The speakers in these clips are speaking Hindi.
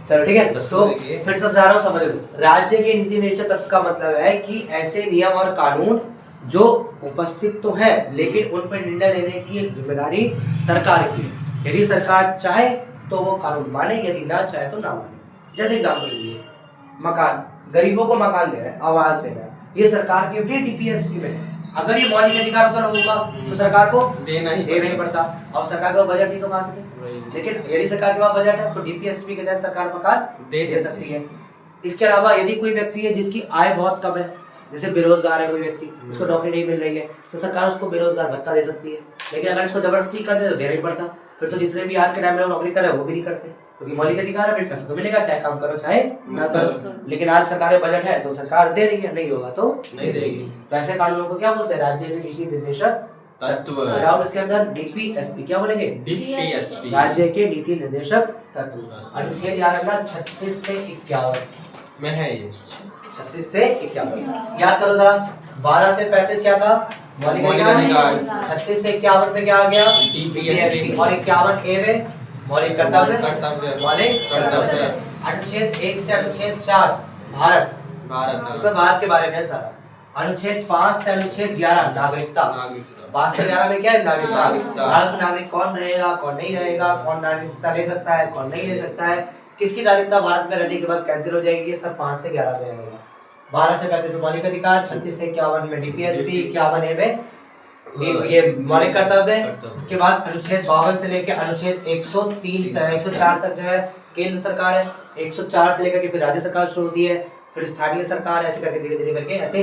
चलो ठीक है, तो फिर समझा रहा हूँ, समझ लो। राज्य के नीति निर्देशक तत्व का मतलब है कि ऐसे नियम और कानून जो उपस्थित तो है लेकिन उन पर निर्णय लेने की एक जिम्मेदारी सरकार की है। यदि सरकार चाहे तो वो कानून माने, यदि ना चाहे तो ना माने। जैसे एग्जाम्पल लीजिए, मकान, गरीबों को मकान दे रहे हैं, आवास दे रहे हैं, ये सरकार के ऊपर डीपीएसपी में है। अगर ये मौलिक अधिकार होता लोगों का तो सरकार को देना ही पड़ता, और सरकार का बजट नहीं कमा सके। लेकिन यदि सरकार के पास बजट है तो डीपीएसपी के तहत सरकार मकान दे सकती है। इसके अलावा यदि कोई व्यक्ति है जिसकी आय बहुत कम है, जैसे बेरोजगार है कोई व्यक्ति, उसको नौकरी नहीं मिल रही है, तो सरकार उसको बेरोजगार भत्ता दे सकती है। लेकिन अगर इसको जबरदस्ती कर दे तो देना ही पड़ता। फिर तो जितने भी आज के टाइम में नौकरी कर रहे हैं वो भी नहीं करते, क्योंकि मौलिक अधिकार है, फिर पैसा तो मिलेगा, चाहे काम करो चाहे ना करो। लेकिन आज सरकार का बजट है तो सरकार दे रही है, नहीं होगा तो नहीं देगी। तो ऐसे कानूनों को क्या बोलते हैं? राज्य के नीति निर्देशक तत्व। और इसके अंदर डीपीएसपी क्या बोलेंगे? डीपीएसपी, राज्य के नीति निर्देशक तत्व। अनुच्छेद याद रखना 36 से 51 में है ये, 36 से 51 याद करो जरा। 12 से 35 क्या था? मौलिक अधिकार। 36 से 51 में क्या आ गया? डीपीएसपी। और 51 ए में मौलिक कर्तव्य। मौलिक कर्तव्य। अनुच्छेद 1 से अनुच्छेद 4 भारत, उसमें भारत के बारे में है सारा। अनुच्छेद 5 से अनुच्छेद 11 नागरिकता। 5 से 11 में क्या है? नागरिकता। भारत में नागरिक कौन रहेगा, कौन नहीं रहेगा, कौन नागरिकता ले सकता है, कौन नहीं ले सकता है, किसकी नागरिकता भारत में रहने के बाद कैंसिल हो जाएगी, ये सब 5 से 11 में रहेगा। 12 से 35 में मौलिक अधिकार, 36 से 51 में डीपीएसपी, 51 ए में ये मौलिक कर्तव्य। उसके बाद अनुच्छेद 52 से लेकर अनुच्छेद 103 104 तक जो है केंद्र सरकार है। 104 से लेकर के फिर राज्य सरकार शुरू होती है, फिर स्थानीय सरकार, ऐसे करके धीरे धीरे करके ऐसे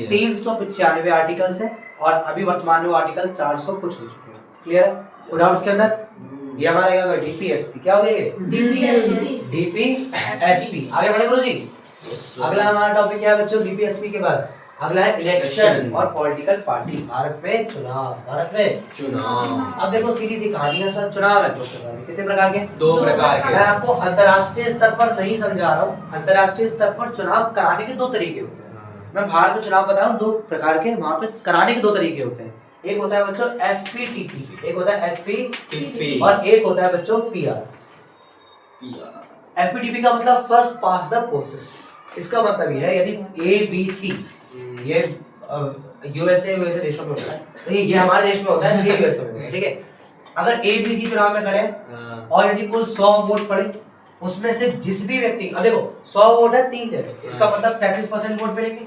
395 आर्टिकल्स है। और अभी वर्तमान में आर्टिकल 400 कुछ हो चुके हैं। क्लियर है? उदाहरण उसके अंदर ये हमारा डीपीएसपी क्या हो गया? डीपीएसपी। आगे बढ़े गुरु जी। अगला हमारा टॉपिक क्या है बच्चों? डीपीएसपी के बाद अगला है इलेक्शन और पॉलिटिकल पार्टी। भारत में चुनाव, भारत में चुनाव। अब देखो सीधी सी कहानी है सर, चुनाव है दो प्रकार के। कितने प्रकार के? दो प्रकार के। मैं आपको अंतर्राष्ट्रीय स्तर पर नहीं समझा रहा हूँ। अंतर्राष्ट्रीय स्तर पर चुनाव कराने के दो तरीके होते हैं। मैं भारत में चुनाव बता रहा हूँ दो प्रकार के, वहाँ पे कराने के दो तरीके होते हैं। एक होता है बच्चों एफपीटीपी, एक होता है एफपीटीपी, और एक होता है बच्चों पीआर। एफपीटीपी का मतलब फर्स्ट पास द पोस्ट। इसका मतलब ये है यदि एबीसी, ये यूएसए देशों में होता है, तो ये हमारे देश में होता है, ये यूएसए में होता है, ठीक है। अगर एबीसी चुनाव में खड़े और यदि कुल 100 वोट पड़े, उसमें से जिस भी व्यक्ति, अब देखो 100 वोट है 3 जगह, इसका मतलब 33% वोट मिलेंगे।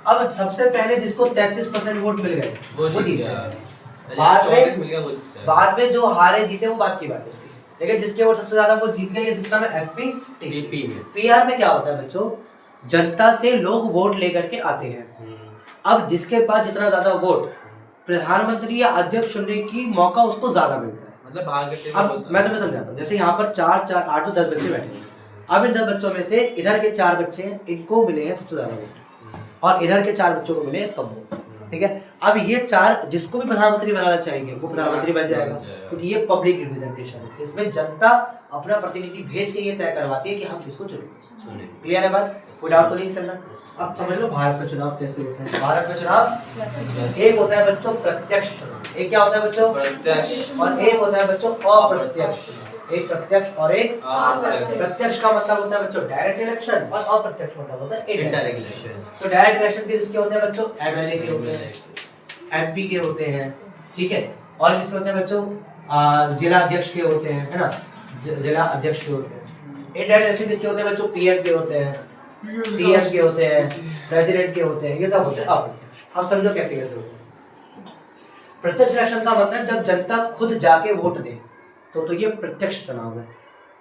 अब सबसे पहले जिसको 33% वोट मिल गए वो जीत गया। बाद में जो हारे जीते वो बात की बात है, लेकिन जिसके वोट सबसे ज्यादा वो जीत गए, ये सिस्टम है एफपीटीपी में। पीआर में क्या होता है बच्चों? जनता से लोग वोट लेकर के आते हैं। अब जिसके पास जितना ज्यादा वोट, प्रधानमंत्री या अध्यक्ष चुनने की मौका उसको ज्यादा मिलता है। मतलब अब मैं तुम्हें समझाता हूँ। जैसे यहाँ पर 4 4 8 10 बच्चे बैठे हैं। अब इन 10 बच्चों में से इधर के 4 बच्चे हैं, इनको मिले हैं सबसे ज्यादा वोट, और इधर के 4 बच्चों को मिले कम वोट, ठीक है। अब ये 4 जिसको भी प्रधानमंत्री बनाना चाहेंगे वो प्रधानमंत्री बन जाएगा, क्योंकि ये पब्लिक रिप्रेजेंटेशन है। इसमें जनता अपना प्रतिनिधि भेज के ये तय करवाती है कि हम किसको चुनेंगे। क्लियर है बात? कोई डाउट तो नहीं करना। अब समझ लो भारत में चुनाव कैसे होता है। भारत में चुनाव एक होता है बच्चों प्रत्यक्ष चुनाव, एक क्या होता है बच्चों? प्रत्यक्ष। और एक होता है बच्चों अप्रत्यक्ष चुनाव। एक प्रत्यक्ष और एक अप्रत्यक्ष। प्रत्यक्ष का मतलब होता है बच्चों डायरेक्ट इलेक्शन, और अप्रत्यक्ष मतलब होता है इनडायरेक्ट इलेक्शन। तो डायरेक्ट इलेक्शन के जिसके होते हैं बच्चों एमएलए के होते हैं, एमपी के होते हैं, ठीक है। और किसके होते हैं बच्चों? जिला अध्यक्ष के होते हैं, है ना, जिला अध्यक्ष के होते हैं। इनडायरेक्ट इलेक्शन किसके होते हैं बच्चों? पीएम के होते हैं, सीएम के होते हैं, प्रेसिडेंट के होते हैं, ये सब होते हैं अप्रत्यक्ष। अब समझो कैसे कैसे होते हैं। प्रत्यक्ष इलेक्शन का मतलब जब जनता खुद जाके वोट दे तो ये प्रत्यक्ष चुनाव है।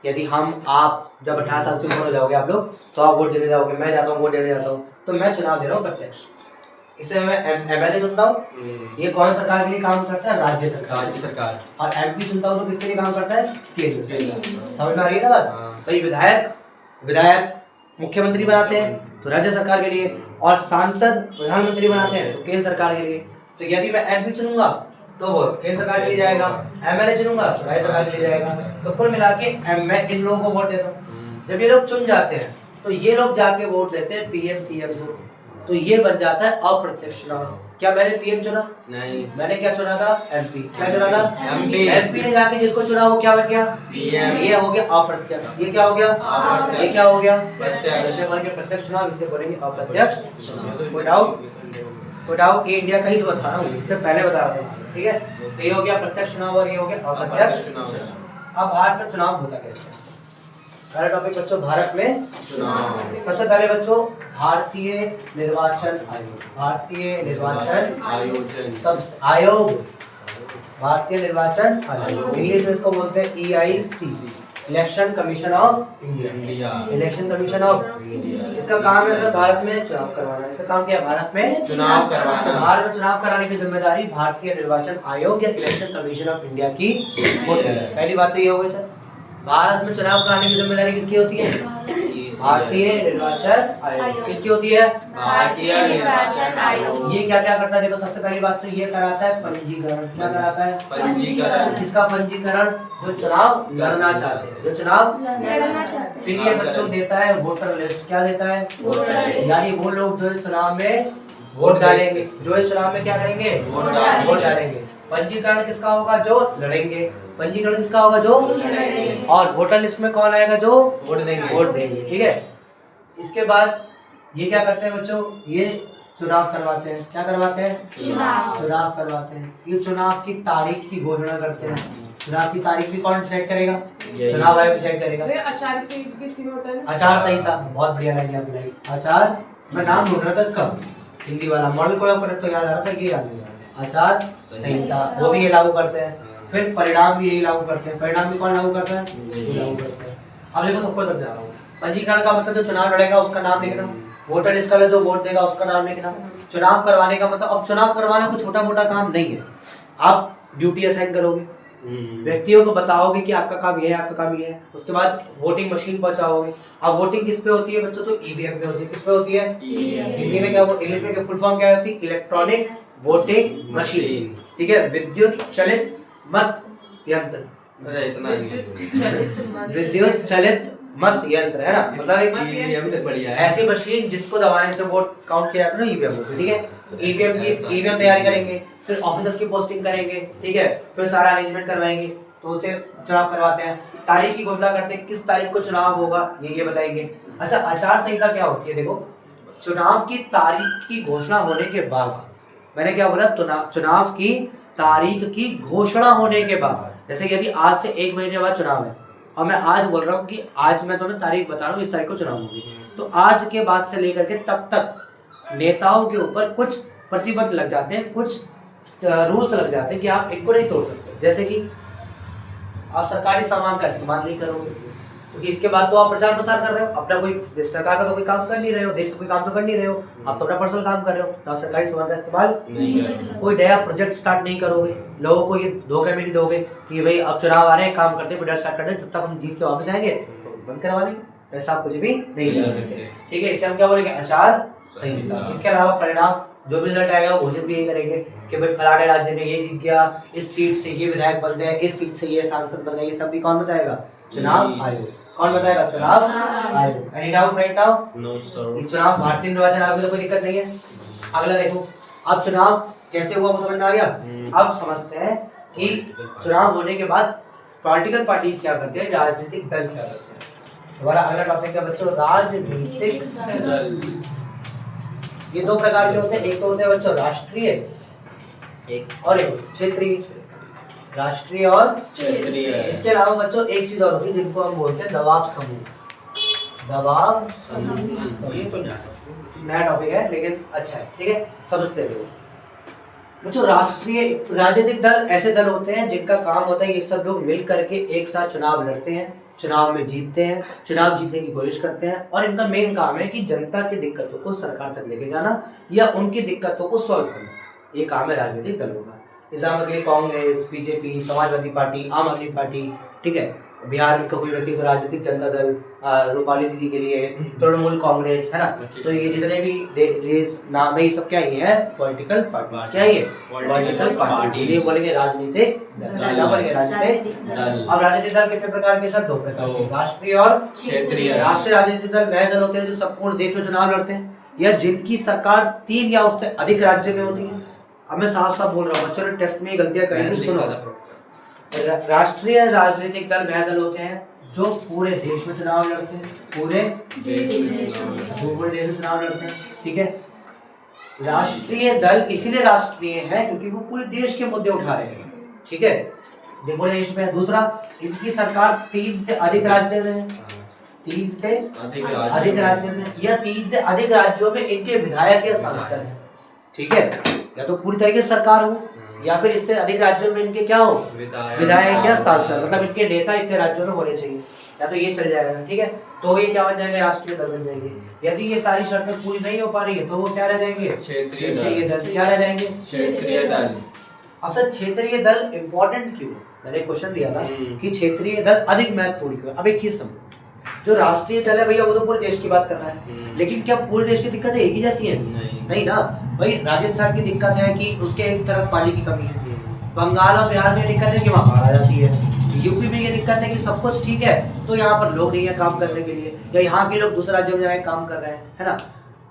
यदि हम आप जब 18 साल से ऊपर हो जाओगे आप लोग, तो आप वोट देने जाओगे, मैं जाता हूँ वोट देने जाता हूँ, तो मैं चुनाव दे रहा हूँ प्रत्यक्ष। इसमें मैं एमएलए चुनता हूँ, ये कौन सरकार के लिए काम करता है? राज्य सरकार। और एमपी चुनता हूँ तो किसके लिए काम करता है? केंद्र सरकार। समझ में आ रही है ना बात? भाई विधायक मुख्यमंत्री बनाते हैं तो राज्य सरकार के लिए, और सांसद प्रधानमंत्री बनाते हैं तो केंद्र सरकार के लिए। तो यदि मैं एमपी चुनूंगा तो वो केंद्र सरकार के लिए जाएगा, एमएलए चुनूंगा तो राज्य सरकार के लिए जाएगा। तो कुल मिला के मैं इन लोगों को वोट देता हूँ। जब ये लोग चुन जाते हैं तो ये लोग जाके वोट देते हैं पीएम सीएम को, तो ये बन जाता है अप्रत्यक्ष चुनाव। क्या मैंने पीएम चुना? नहीं। मैंने क्या चुना था? एमपी। क्या चुना था? एमपी। एमपी ने जाके जिसको चुना वो क्या बन गया? पीएम। ये हो गया अप्रत्यक्ष। ये क्या हो गया? अप्रत्यक्ष। ये क्या हो गया? प्रत्यक्ष। इसे बोलेंगे प्रत्यक्ष चुनाव, इसे बोलेंगे अप्रत्यक्ष चुनाव। कोई डाउट? कोई डाउट? ये इंडिया का ही तो बता रहा हूँ, इससे पहले बता रहा हूँ, ठीक है? तो ये हो गया प्रत्यक्ष चुनाव और ये हो गया अप्रत्यक्ष चुनाव। अब भारत में चुनाव होता कैसे है? पहला टॉपिक बच्चों, भारत में चुनाव। सबसे पहले बच्चों भारतीय निर्वाचन आयोग। भारतीय निर्वाचन आयोजन। सब आयोग, भारतीय निर्वाचन आयोग, इंग्लिश में इसको बोलते हैं EIC, election commission of India. Election commission of India. इसका काम है सर भारत में चुनाव करवाना। इसका काम क्या है? भारत में चुनाव करवाना। भारत में चुनाव कराने की जिम्मेदारी भारतीय निर्वाचन आयोग या इलेक्शन कमीशन ऑफ इंडिया की होती है। पहली बात तो ये हो गई सर, भारत में चुनाव कराने की जिम्मेदारी किसकी होती है? भारतीय निर्वाचन आयोग। किसकी होती है? भारतीय निर्वाचन आयोग। ये क्या क्या करता है? देखो सबसे पहली बात तो ये कराता है पंजीकरण। क्या कराता है? पंजीकरण। किसका पंजीकरण? जो चुनाव लड़ना चाहते हैं, जो चुनाव लड़ना चाहते हैं। फिर ये बच्चों देता है वोटर लिस्ट। क्या देता है? Voter list. यानी वो लोग जो इस चुनाव में वोट डालेंगे, जो इस चुनाव में क्या करेंगे? वोट डालेंगे। पंजीकरण किसका होगा? जो लड़ेंगे। पंजीकरण किसका होगा? जो लड़ेंगे। और वोटर लिस्ट में कौन आएगा? जो वोट देंगे। वोट देंगे, ठीक है? इसके बाद ये क्या करते हैं बच्चों? ये चुनाव करवाते हैं। क्या करवाते हैं? चुनाव करवाते हैं। ये चुनाव की तारीख की घोषणा करते हैं। चुनाव की तारीख भी कौन डिसाइड करेगा? चुनाव आयोग डिसाइड करेगा। आचार संहिता भी इसी में होता है ना? आचार संहिता, बहुत बढ़िया लाइन आपकी लाइन। आचार, मैं नाम ढूंढ रहा था इसका, हिंदी वाला मॉडल कोड ऑफ कंडक्ट तो याद आ रहा था, ये याद नहीं आ रहा। आचार संहिता वो भी ये लागू करते हैं। फिर परिणाम भी यही लागू करते हैं। परिणाम भी कौन लागू करता है? ये लागू करते हैं। अब देखो सबको समझा रहा हूँ। पंजीकरण का मतलब जो चुनाव लड़ेगा उसका नाम लिखना, वोटर लिस्ट का जो वोट देगा उसका नाम लिखना। चुनाव करवाने का मतलब, अब चुनाव करवाना कोई छोटा मोटा काम नहीं है। आप ड्यूटी असाइन करोगे, व्यक्तियों को बताओगे कि आपका काम ये है, आपका काम ये है। उसके बाद वोटिंग मशीन पहुंचाओगे। अब वोटिंग किस पे होती है बच्चों? तो ईवीएम पे होती है। किस पे होती है? हिंदी में क्या, इंग्लिश में फुल फॉर्म क्या होती है? इलेक्ट्रॉनिक वोटिंग मशीन, ठीक है? विद्युत चलित मत यंत्र। अरे इतना विद्युत चलित मत यंत्र है ना, मतलब एक ईवीएम से बढ़िया है। ऐसी मशीन जिसको दबाने से वोट काउंट किया जाता है, ईवीएम होती है, ठीक है? तो ईवीएम तैयारी करेंगे, फिर ऑफिसर्स की पोस्टिंग करेंगे, ठीक है? फिर सारा अरेंजमेंट करवाएंगे, तो उसे चुनाव करवाते हैं। तारीख की घोषणा करते हैं, किस तारीख को चुनाव होगा ये बताएंगे। अच्छा, आचार संहिता क्या होती है? देखो, चुनाव की तारीख की घोषणा होने के बाद, मैंने क्या बोला? चुनाव की तारीख की घोषणा होने के बाद, जैसे यदि आज से 1 महीने बाद चुनाव है और मैं आज बोल रहा हूँ कि आज मैं तुम्हें तारीख बता रहा हूँ, इस तारीख को चुनाव होगी, तो आज के बाद से लेकर के तब तक नेताओं के ऊपर कुछ प्रतिबंध लग जाते हैं, कुछ रूल्स लग जाते हैं कि आप इनको नहीं तोड़ सकते। जैसे कि आप सरकारी सामान का इस्तेमाल नहीं करोगे, क्योंकि इसके बाद तो आप प्रचार प्रसार कर रहे हो, अपना कोई सरकार का तो कोई काम कर नहीं रहे हो, देश का कोई काम तो कर नहीं रहे हो, आप तो अपना पर्सनल काम कर रहे हो, तो आप सरकारी सामान का इस्तेमाल नहीं करते। कोई नया प्रोजेक्ट स्टार्ट नहीं करोगे, लोगों को ये धोखे में नहीं दोगे कि भाई अब चुनाव आ रहे हैं, काम करते हैं, प्रोजेक्ट स्टार्ट करते हैं, जब तक हम जीत के वापस आएंगे तो बंद करवा देंगे। ऐसा आप कुछ भी नहीं कर सकते, ठीक है? इसे हम क्या बोलेंगे? आचार संहिता। इसके अलावा परिणाम, जो भी रिजल्ट आएगा वो घोषित भी यही करेंगे कि भाई फलाने राज्य में ये जीत गया, इस सीट से ये विधायक बन गए, इस सीट से ये सांसद बन गए। ये सब भी कौन बताएगा? चुनाव आयोग। कौन बताएगा? चुनाव आयोग। Any doubt right now? No sir. इस चुनाव भारतीय निर्वाचन आयोग में तो कोई दिक्कत नहीं है। अगला देखो, अब चुनाव कैसे हुआ वो समझ में आ गया। अब समझते हैं कि चुनाव होने के बाद पॉलिटिकल पार्टीज क्या करते हैं, राजनीतिक दल क्या करते हैं। हमारा अगला टॉपिक है बच्चों राजनीतिक दल। ये दो प्रकार के होते हैं, एक तो होते हैं बच्चों राष्ट्रीय, एक और एक क्षेत्रीय। राष्ट्रीय और क्षेत्रीय। इसके अलावा बच्चों एक चीज और होती है जिनको हम बोलते हैं दबाव समूह। दबाव समूह, ये तो नया टॉपिक है लेकिन अच्छा है, ठीक है? समझते रहो बच्चों। राष्ट्रीय राजनीतिक दल ऐसे दल होते हैं जिनका काम होता है ये सब लोग मिल करके एक साथ चुनाव लड़ते हैं, चुनाव में जीतते हैं, चुनाव जीतने की कोशिश करते हैं, और इनका मेन काम है कि जनता की दिक्कतों को सरकार तक लेके जाना या उनकी दिक्कतों को सॉल्व करना। ये काम है राजनीतिक दलों का। एग्जाम्पल के लिए कांग्रेस, बीजेपी, समाजवादी पार्टी, आम आदमी पार्टी, ठीक है? बिहार में कोई व्यक्ति को राजनीतिक जनता दल, रूपाली दीदी के लिए तृणमूल कांग्रेस, है ना? तो ये जितने भी देश नाम है ये सब क्या ही है? Political party. क्या ये? Political party. ये बोलेंगे राजनीतिक दल। क्या बोलेंगे? राजनीतिक दल। अब राजनीतिक दल कितने प्रकार के? सर दो प्रकार के, राष्ट्रीय और क्षेत्रीय। राष्ट्रीय राजनीतिक दल वह दल होते हैं जो संपूर्ण देश में चुनाव लड़ते हैं या जिनकी सरकार 3 या उससे अधिक राज्य में होती है। अब मैं साफ साफ बोल रहा हूँ, बच्चों ने टेस्ट में गलतियां करी मैंने थी, लिखा सुनो। था प्रॉपर। राष्ट्रीय राजनीतिक दल वह दल होते हैं जो पूरे देश में चुनाव लड़ते हैं, पूरे देश में चुनाव लड़ते हैं, ठीक है। राष्ट्रीय दल इसीलिए राष्ट्रीय है क्योंकि वो पूरे देश के मुद्दे उठा रहे हैं, ठीक है, पूरे देश में। दूसरा, इनकी सरकार 3 से अधिक राज्य में है, 3 से अधिक राज्य में, या 3 से अधिक राज्यों में इनके विधायक या सांसद हैं, ठीक है। या तो पूरी तरीके से सरकार हो या फिर इससे अधिक राज्यों में इनके क्या हो, विधायक या सांसद, मतलब इनके नेता इतने राज्यों में होने चाहिए, या तो ये चल जाएगा, ठीक है। तो ये क्या बन जाएंगे, राष्ट्रीय दल बन जाएंगे। यदि ये सारी शर्तें पूरी नहीं हो पा रही है तो वो क्या रह जाएंगे, क्षेत्रीय दल। क्या रह जाएंगे, क्षेत्रीय दल। अब सर क्षेत्रीय दल इम्पोर्टेंट क्यों, मैंने क्वेश्चन दिया था कि क्षेत्रीय दल अधिक महत्वपूर्ण क्यों। अब एक चीज समझो, जो राष्ट्रीय दल है भैया वो तो पूरे देश की बात कर रहा है, लेकिन क्या पूरे देश की दिक्कतें एक ही जैसी हैं? नहीं ना भाई। राजस्थान की दिक्कत है कि उसके एक तरफ पानी की कमी है, बंगाल और बिहार में दिक्कत है कि वहाँ बाढ़ आ जाती है, यूपी में ये दिक्कत है कि सब कुछ ठीक है तो यहाँ पर लोग नहीं है काम करने के लिए, या यहाँ के लोग दूसरे राज्यों में जाके काम कर रहे हैं, है ना।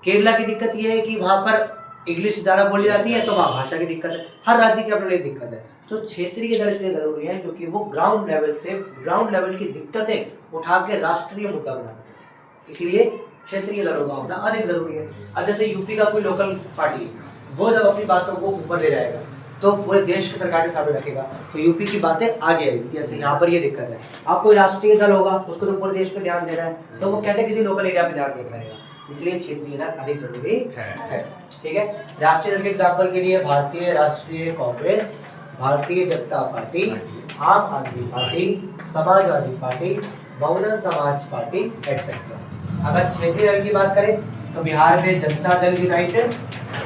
केरला की दिक्कत ये है कि वहाँ पर इंग्लिश ज़्यादा बोली जाती है तो वहाँ भाषा की दिक्कत है, हर राज्य की अपनी दिक्कत है। तो क्षेत्रीय दल इसलिए जरूरी है क्योंकि वो ग्राउंड लेवल की दिक्कतें उठा के राष्ट्रीय मुद्दा बनाते हैं, इसीलिए क्षेत्रीय दलों का होना अधिक जरूरी है। अब जैसे यूपी का कोई लोकल पार्टी वो जब अपनी बातों को ऊपर ले जाएगा तो पूरे देश की सरकार के सामने रखेगा तो यूपी की बातें आगे आएगी कि अच्छा यहाँ पर ये दिक्कत है। अब कोई राष्ट्रीय दल होगा उसको तो पूरे देश पे ध्यान देना है तो वो कैसे किसी लोकल एरिया पे ध्यान दे पाएगा, इसलिए क्षेत्रीय दल अधिक जरूरी है, ठीक है। राष्ट्रीय दल के एग्जाम्पल के लिए भारतीय राष्ट्रीय कांग्रेस, भारतीय जनता पार्टी, आम आदमी party, Samajwadi party, Bahujan Samaj party etcetera. अगर क्षेत्रीय दल की बात करें तो बिहार में जनता दल यूनाइटेड,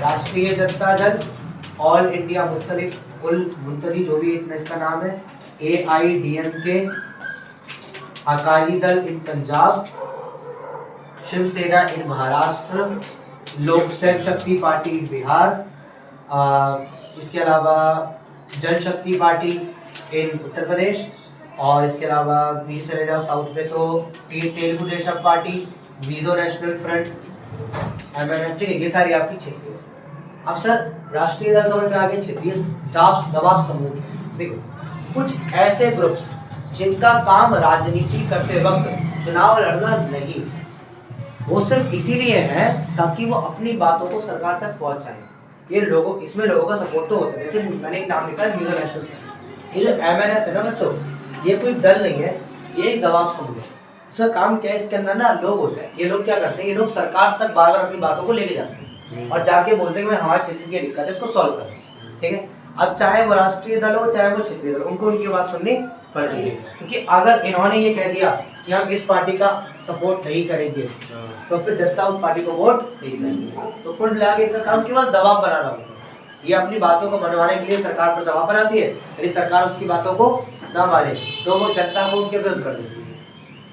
राष्ट्रीय जनता दल, ऑल इंडिया मुस्तलिक उल मुंतदी जो भी इसका नाम है, AIDMK, अकाली दल इन पंजाब, शिवसेना इन महाराष्ट्र, लोक शक्ति पार्टी इन बिहार, इसके अलावा जनशक्ति पार्टी इन उत्तर प्रदेश, और इसके अलावा नीचे चले जाओ साउथ में तो Telugu Desam party, Mizo national front, MNF, ठीक है। ये सारी आपकी क्षेत्रीय। अब सर राष्ट्रीय दल समझ में आ गए, क्षेत्रीय दबाव समूह। देखो कुछ ऐसे ग्रुप्स जिनका काम राजनीति करते वक्त चुनाव लड़ना नहीं, वो सिर्फ इसीलिए है ताकि वो अपनी बातों को सरकार तक पहुंचाएं। ये लोगों, इसमें लोगों का सपोर्ट तो होता है, जैसे मैंने एक नाम लिखा है मिजो नेशनल। ये जो MNF है ना बच्चों, ये कोई दल नहीं है, ये एक दबाव समूह है। इसका काम क्या है, इसके अंदर ना लोग होते हैं, ये लोग क्या करते हैं, ये लोग सरकार तक बार बार अपनी बातों को लेके जाते हैं और जाके बोलते हैं कि हमारे क्षेत्र की दिक्कत है इसको सॉल्व करें, ठीक है। अब चाहे वो राष्ट्रीय दल हो चाहे वो क्षेत्रीय दल, उनको उनकी बात सुननी पड़ती है, क्योंकि अगर इन्होंने ये कह दिया कि हम इस पार्टी का सपोर्ट नहीं करेंगे तो फिर जनता उस पार्टी को वोट नहीं करेंगे। तो कुल मिला के इनका काम केवल दबाव बनाना होता है। ये अपनी बातों को मनवाने के लिए सरकार पर दबाव बनाती है, यदि सरकार उसकी बातों को ना माने तो वो जनता को उनके विरुद्ध कर देती है,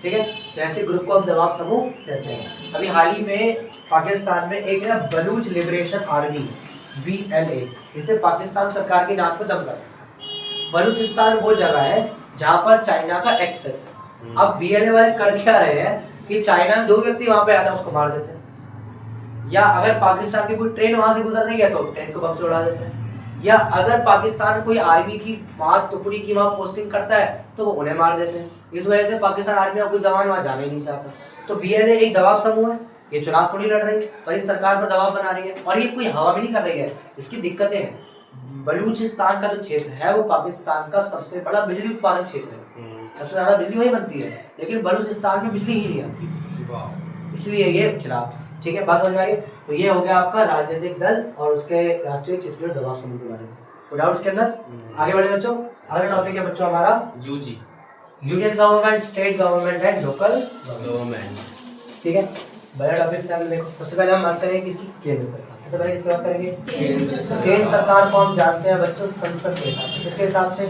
ठीक है। तो ऐसे ग्रुप को हम दबाव समूह कहते हैं। अभी हाल ही में पाकिस्तान में एक ना बलूच लिबरेशन आर्मी BLA, इसे पाकिस्तान सरकार की नाक पे दम कर। बलूचिस्तान वो जगह है जहाँ पर चाइना का एक्सेस है। अब BLA वाले कर क्या रहे हैं कि चाइना जो व्यक्ति वहाँ पे आता है उसको मार देते हैं, या अगर पाकिस्तान की कोई ट्रेन वहाँ से गुजर रही है तो ट्रेन को बम से उड़ा देते हैं, या अगर पाकिस्तान कोई आर्मी की 5 टुकड़ी की वहाँ पोस्टिंग करता है तो वो उन्हें मार देते हैं। इस वजह से पाकिस्तान आर्मी का कोई जवान वहाँ जाना ही नहीं चाहता। तो BLA एक दबाव समूह है, ये चुनाव को नहीं लड़ रही पर इस सरकार पर दबाव बना रही है, और ये कोई हवा भी नहीं कर रही है, इसकी दिक्कतें हैं। बलूचिस्तान का जो क्षेत्र है वो पाकिस्तान का सबसे बड़ा बिजली उत्पादन क्षेत्र है, सबसे ज्यादा बिजली वही बनती है, लेकिन बलूचिस्तान में बिजली ही नहीं आती, इसलिए ये खिलाफ, ठीक है। बात समझ में आई। तो ये हो गया आपका राजनीतिक दल और उसके राष्ट्रीय क्षेत्रीय दबाव समूह के बारे में। कोई डाउट इसके अंदर? आगे बढ़े बच्चों। अगला टॉपिक है बच्चों हमारा UG, union government, state government and local government, ठीक है। बड़ा टॉपिक था, देखो सबसे पहले हम बात करेंगे किसकी, केंद्र सरकार। सबसे पहले किसकी बात करेंगे? केंद्र सरकार को हम जानते हैं बच्चों संसद के हिसाब से। किसके हिसाब से?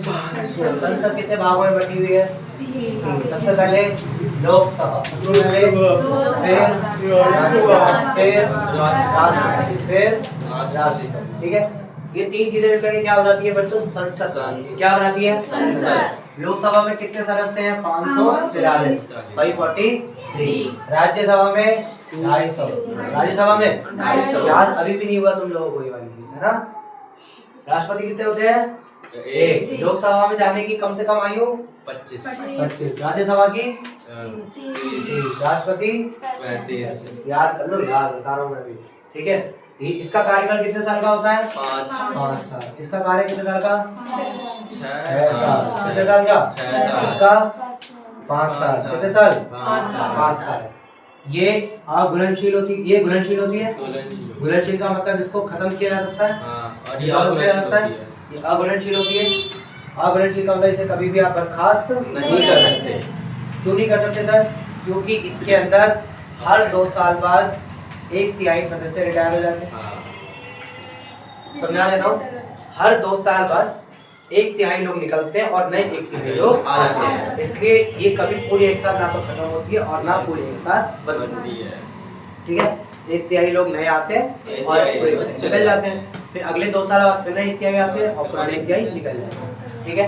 संसद कितने भागों में बटी हुई है? सबसे पहले लोकसभा, फिर राष्ट्रपति, फिर राष्ट्रपति, ठीक है। ये 3 चीजें मिलकर क्या बनाती है बच्चों? संसद। क्या बनाती है? संसद। लोकसभा में कितने सदस्य हैं? 544, 543। राज्यसभा में 250, राज्यसभा में 250। याद अभी भी नहीं हुआ तुम लोगों को ये वाली चीज, है ना? राष्ट्रपति कितने होते हैं? एक। लोकसभा में जाने की कम से कम आयु 25 25। राज्यसभा की 30 राष्ट्रपति 35 याद कर लो, याद बता रहा हूँ मैं अभी। ठीक है, इसका कार्यकाल कितने साल का होता है? 5 साल। इसका कार्य कितने साल का? 6 साल। कितने साल का? 6 साल। इसका 5 साल। कितने साल? 5 साल। 5 साल। ये घुलनशील होती, ये घुलनशील होती है। घुलनशील घुलनशील का मतलब इसको खत्म किया जा सकता है, हाँ, और ये dissolve किया जा अघुलनशील सकता है। होती है। ये अघुलनशील होती है। अघुलनशील का मतलब इसे कभी भी आप बर्खास्त नहीं कर सकते। क्यों नहीं कर सकते सर? क्योंकि इसके अंदर हर 2 साल बाद 1/3 सदस्य रिटायर हो जाते हैं। हाँ, समझा देता हूँ, हर 2 साल बाद 1/3 लोग निकलते हैं और नए 1/3 लोग आ जाते हैं। इसलिए ये कभी पूरी एक साथ ना तो खत्म होती है और ना पूरी एक साथ बनती बनती है। है। ठीक है, 1/3 लोग नए आते हैं और 1/3 पूरे चले निकल जाते हैं। फिर अगले 2 साल बाद फिर नए 1/3 आते हैं और पुराने 1/3 निकल जाते हैं। ठीक है,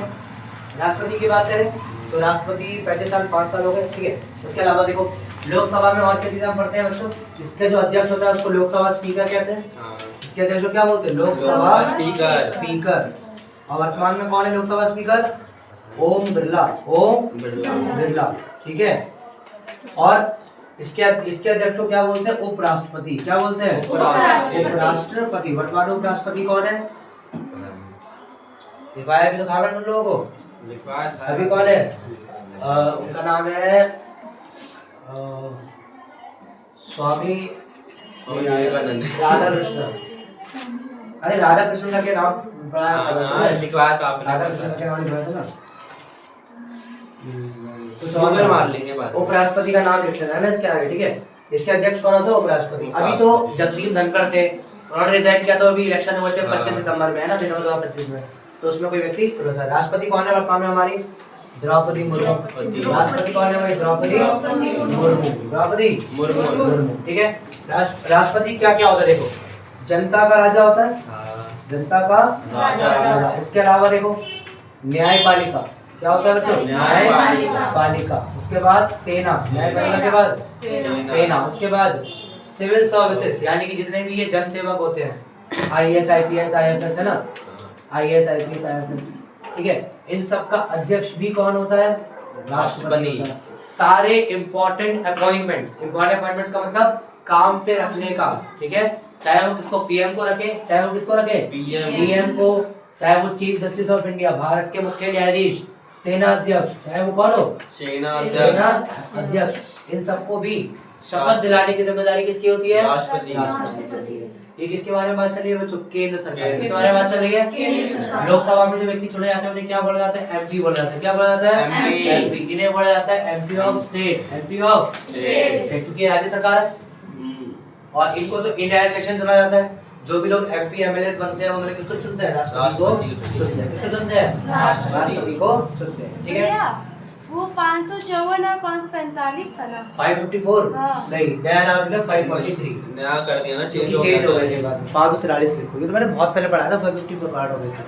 राष्ट्रपति की बात करें तो राष्ट्रपति 35 साल 5 साल हो गए। ठीक है, उसके अलावा देखो लोकसभा में और क्या चीजें हम पढ़ते हैं बच्चों? इसका जो अध्यक्ष होता है उसको लोकसभा स्पीकर कहते हैं। हाँ, इसके अध्यक्ष को क्या बोलते हैं? लोकसभा लोकसभा स्पीकर। स्पीकर। और वर्तमान में कौन है लोकसभा स्पीकर? ओम बिरला। ओम बिरला। बिरला। ठीक है, और इसके अध्यक्ष को क्या बोलते हैं? उपराष्ट्रपति। क्या बोलते हैं? उपराष्ट्रपति। उपराष्ट्रपति। वर्तमान में उपराष्ट्रपति कौन है? दिखाया भी तो था मैंने उन लोगों को। लिखवाया था। अभी कौन है? उनका नाम है स्वामी स्वामी विवेकानंद। राधा कृष्ण। अरे राधा कृष्ण का क्या नाम? हाँ, लिखवाया था आपने। राधा कृष्ण का क्या नाम लिखवाया था ना? गूगल मार लेंगे बाद में। उपराष्ट्रपति का नाम लिख लेना है ना इसके आगे। ठीक है, इसके अध्यक्ष कौन होता है? उपराष्ट्रपति। अभी तो जगदीप धनखड़ थे, उन्होंने रिजाइन किया, तो अभी इलेक्शन हुए थे 25 सितंबर में, है ना, 2025 में। तो उसमें कोई व्यक्ति राष्ट्रपति कौन है वर्तमान में? हमारी द्रौपदी मुर्मू। राष्ट्रपति कौन है भाई? द्रौपदी मुर्मू। द्रौपदी मुर्मू। ठीक है, राष्ट्रपति क्या क्या होता है? देखो, जनता का राजा होता है, हाँ, जनता का राजा। उसके अलावा देखो न्यायपालिका क्या होता है बच्चों? न्यायपालिका। उसके बाद सेना, न्यायपालिका के बाद सेना। उसके बाद सिविल सर्विसेज, यानी कि जितने भी ये जन सेवक होते हैं, IAS IPS IFS है ना, IAS IPS IFS। ठीक है, इन सब का अध्यक्ष भी कौन होता है? राष्ट्रपति होता है। सारे इंपॉर्टेंट अपॉइंटमेंट्स का मतलब काम पे रखने का। ठीक है, चाहे वो किसको PM को रखे, चाहे वो किसको रखे PM को, चाहे वो chief justice of India, Bharat के मुख्य न्यायाधीश, सेना अध्यक्ष, चाहे वो कौन हो? सेना सेना अध्यक्ष। अध्यक्ष। इन सबको भी शपथ दिलाने की जिम्मेदारी किसकी होती है? राष्ट्रपति। ये किसके बारे में बात चल रही है बच्चों? केंद्र सरकार। केंद्र किसके बारे में बात चल रही है? लोकसभा में जो व्यक्ति चुने जाते हैं उन्हें क्या बोला जाता है? MP बोला जाता है। क्या बोला जाता है? MP। इन्हें बोला जाता है MP of state. MP of state, क्योंकि राज्य सरकार है। और इनको तो इनडायरेक्ट इलेक्शन चुना जाता है। जो भी लोग MP MLAs बनते हैं उन्होंने किसको चुनते हैं? राष्ट्रपति को चुनते हैं। किसको चुनते हैं? राष्ट्रपति को चुनते हैं। ठीक है, वो 554 और 545 था ना? 554 हाँ। नहीं, नया नाम लिखा 543। नया कर दिया ना, क्योंकि चेंज हो गए थे बाद में। 543 लिखो, ये तो मैंने बहुत पहले पढ़ा था। 554 पार्ट हो गए थे।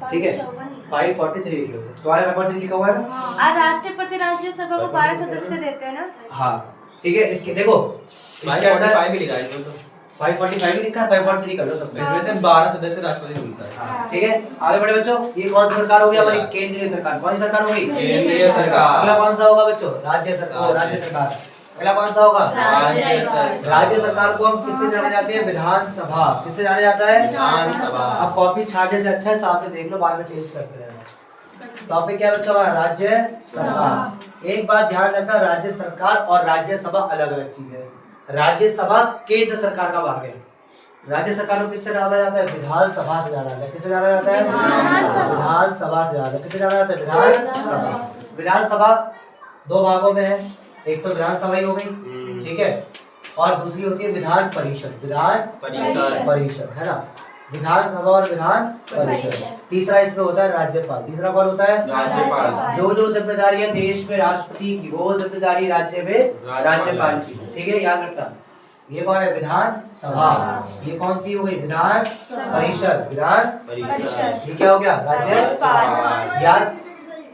ठीक है, 543 लिखे थे। तुम्हारे 543 लिखा हुआ है ना? और राष्ट्रपति राज्यसभा को 12 सदस्य देते हैं ना? हाँ, ठीक है। इसके देखो, इसके अंदर 545 ही लिखा है इसमें तो। 545 लिखा है, 543 कर लो सब। इसमें से 12 सदस्य राष्ट्रपति चुनता है। हाँ, ठीक है, आगे बढ़े बच्चों। ये कौन सी सरकार होगी? हमारी केंद्रीय सरकार। कौन सी सरकार होगी? केंद्रीय सरकार। अगला कौन सा होगा बच्चों? राज्य सरकार। राज्य सरकार। अगला कौन सा होगा? राज्य सरकार। राज्य सरकार को हम किससे जाने जाते हैं? विधानसभा। किससे जाने जाता है? विधानसभा। अब कॉपी छाटने से अच्छा है सामने देख लो, बाद में चेंज करते रहना। टॉपिक क्या बच्चों हमारा? राज्य सरकार। एक बात ध्यान रखना, राज्य सरकार और राज्यसभा अलग अलग चीज है। राज्यसभा केंद्र सरकार का भाग है। राज्य सरकार को किससे जाना जाता है? विधानसभा से जाना जाता है। किससे जाना जाता है? विधानसभा से जाना जाता है। किससे जाना जाता है? विधानसभा। विधानसभा 2 भागों में है, एक तो विधानसभा ही हो गई, ठीक है, और दूसरी होती है विधान परिषद। विधान परिषद है ना, विधानसभा और विधान परिषद। तीसरा इसमें होता है राज्यपाल। तीसरा कौन होता है? राज्यपाल। जो जिम्मेदारियां देश में राष्ट्रपति की, वो जिम्मेदारी राज्य में राज्यपाल की। ठीक है, याद रखना। ये कौन है? विधान सभा। ये कौन सी हो गई? विधान परिषद। विधान परिषद। ये क्या हो गया? राज्यपाल।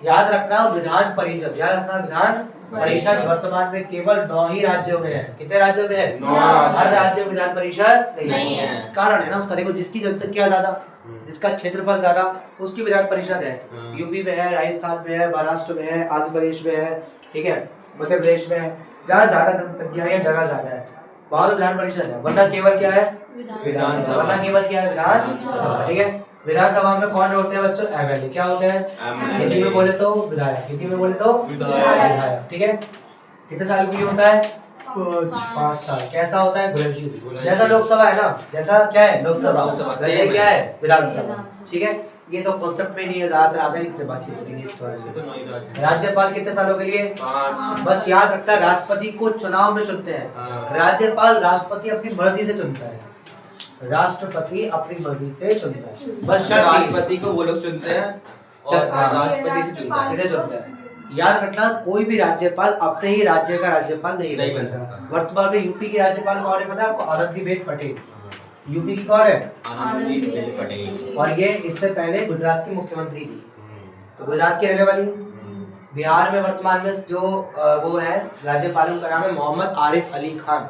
याद रखना विधान परिषद, याद रखना विधान परिषद वर्तमान में केवल 9 ही राज्यों में है। कितने राज्यों में है? 9 राज्य। हर राज्य में विधान परिषद नहीं है। कारण है ना उसका, देखो जिसकी जनसंख्या ज्यादा, जिसका क्षेत्रफल ज्यादा, उसकी विधान परिषद है। यूपी में है, राजस्थान में है, महाराष्ट्र में है, आंध्र प्रदेश में है, ठीक है, मध्य प्रदेश में है, जहाँ ज्यादा जनसंख्या है या जगह ज्यादा है वहाँ विधान परिषद है। वरना केवल क्या है? विधानसभा। वरना केवल क्या है? विधानसभा। ठीक है, विधानसभा में कौन होते हैं बच्चों? एमएलए। क्या होते हैं? हिंदी में बोले तो विधायक, हिंदी में बोले तो विधायक। ठीक है, कितने साल के लिए होता है? 5 साल। कैसा होता है? घुलनशील। जैसा लोकसभा है ना, जैसा क्या है? लोकसभा, वैसे क्या है? विधानसभा। ठीक है, ये तो कॉन्सेप्ट में नहीं है, ज्यादातर आधा नहीं, बातचीत होती है। राज्यपाल कितने सालों के लिए? 5। बस याद रखना, राष्ट्रपति को चुनाव में चुनते हैं, राज्यपाल राष्ट्रपति अपनी मर्जी से चुनता है। राष्ट्रपति अपनी मर्जी से चुनता है, बस राष्ट्रपति को वो लोग चुनते हैं और राष्ट्रपति से चुनता है। किसे चुनता है? याद रखना, कोई भी राज्यपाल अपने ही राज्य का राज्यपाल नहीं बन सकता। वर्तमान में यूपी की राज्यपाल कौन है पता है आपको? आनंदीबेन पटेल। यूपी की कौन है? आनंदीबेन पटेल। और ये इससे पहले गुजरात की मुख्यमंत्री थी, तो गुजरात की रहने वाली। बिहार में वर्तमान में जो वो है राज्यपाल, उनका नाम है मोहम्मद आरिफ अली खान।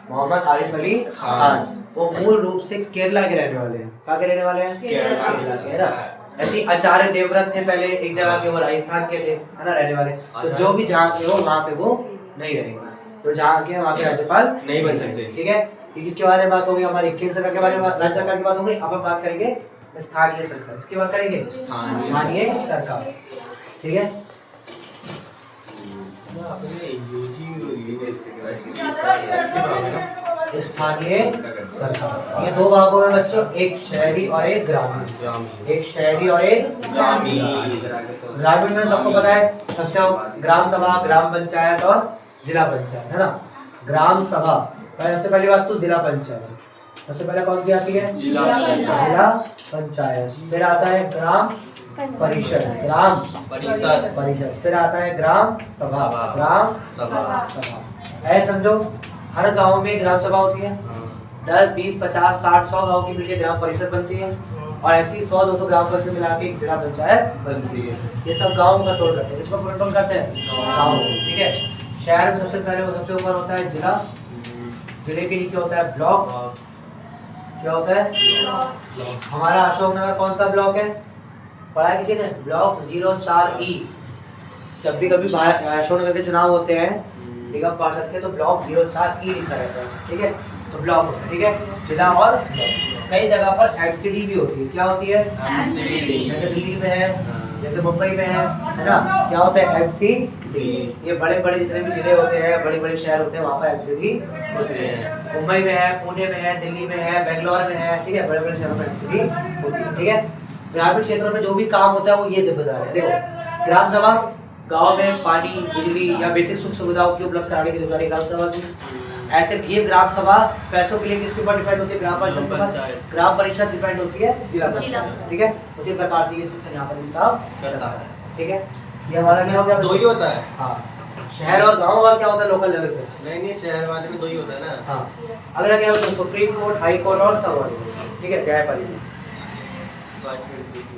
मोहम्मद आरिफ अली खान, वो मूल रूप से केरला के रहने वाले हैं। कहाँ के रहने वाले हैं? केरला के ना। ऐसे आचार्य देवव्रत थे पहले एक जगह के, वो राजस्थान के थे, है ना, रहने वाले। तो जो भी जहाँ के हो वहाँ पे वो नहीं रहेंगे, तो जहाँ के वहाँ के राज्यपाल नहीं बन सकते। ठीक है, इसके बारे में बात होगी हमारी। केंद्र सरकार के बारे में, राज्य सरकार की बात होगी। अब हम बात करेंगे स्थानीय सरकार। इसकी बात करेंगे स्थानीय सरकार। ठीक है, स्थानीय सरकार ये 2 भागों में बच्चों, एक शहरी और एक ग्रामीण। एक शहरी और एक ग्रामीण में सबको पता है सबसे ग्राम सभा, ग्राम पंचायत और जिला पंचायत, है ना। ग्राम सभा सबसे पहली बात तो जिला पंचायत, सबसे पहले कौन सी आती है? जिला पंचायत। फिर आता है ग्राम परिषद, ग्राम परिषद। फिर आता है ग्राम सभा, ग्राम सभा। ऐसे समझो, हर गांव में ग्राम सभा होती है। 10, 20, 50, 60, 100 गांव की मिलकर ग्राम परिषद बनती है, और ऐसी 100-200 ग्राम परिषद मिला के एक जिला पंचायत बनती है। ये सब गाँव का कंट्रोल करते हैं। इसको कंट्रोल करते हैं गाँव। ठीक है, शहर में सबसे पहले सबसे ऊपर होता है जिला, जिले के नीचे होता है ब्लॉक। क्या होता है? हमारा अशोकनगर कौन सा ब्लॉक है? पढ़ा है किसी ने? Block 04E। जब भी कभी अशोकनगर के चुनाव होते हैं निगम पार्षद के, तो ब्लॉक 04E लिखा रहता है। ठीक है, तो ब्लॉक होता है। ठीक है, जिला और कई जगह पर एमसीडी भी होती है। क्या होती है? एमसीडी। जैसे दिल्ली में है, जैसे मुंबई में है ना। क्या होता है? एमसीडी। ये बड़े बड़े जितने भी जिले होते हैं, बड़े बड़े शहर होते हैं, वहाँ पर एमसीडी होते हैं। मुंबई में है, पुणे में है, दिल्ली में है, बेंगलोर में है। ठीक है, बड़े बड़े शहरों में एमसीडी होती है। ठीक है, ग्रामीण क्षेत्रों में जो भी काम होता है वो ये जिम्मेदार है। देखो, ग्राम सभा गांव में पानी, बिजली या बेसिक सुख सुविधाओं की उपलब्ध कराने की जिम्मेदारी ग्राम सभा की। ऐसे ये ग्राम सभा पैसों के लिए किसके ऊपर डिपेंड होती है? ग्राम परिषद के ऊपर। ग्राम परिषद डिपेंड होती है जिला पंचायत। ठीक है, उसी प्रकार से ये शिक्षण यहाँ पर मिलता करता है। ठीक है, ये हमारा क्या हो गया? 2 ही होता है। हाँ, शहर और गाँव और क्या होता है? लोकल लेवल पे। नहीं, शहर वाले में 2 ही होता है ना। हाँ, अगला क्या होता है? सुप्रीम कोर्ट, हाई कोर्ट और सब। ठीक है, न्यायपालिका।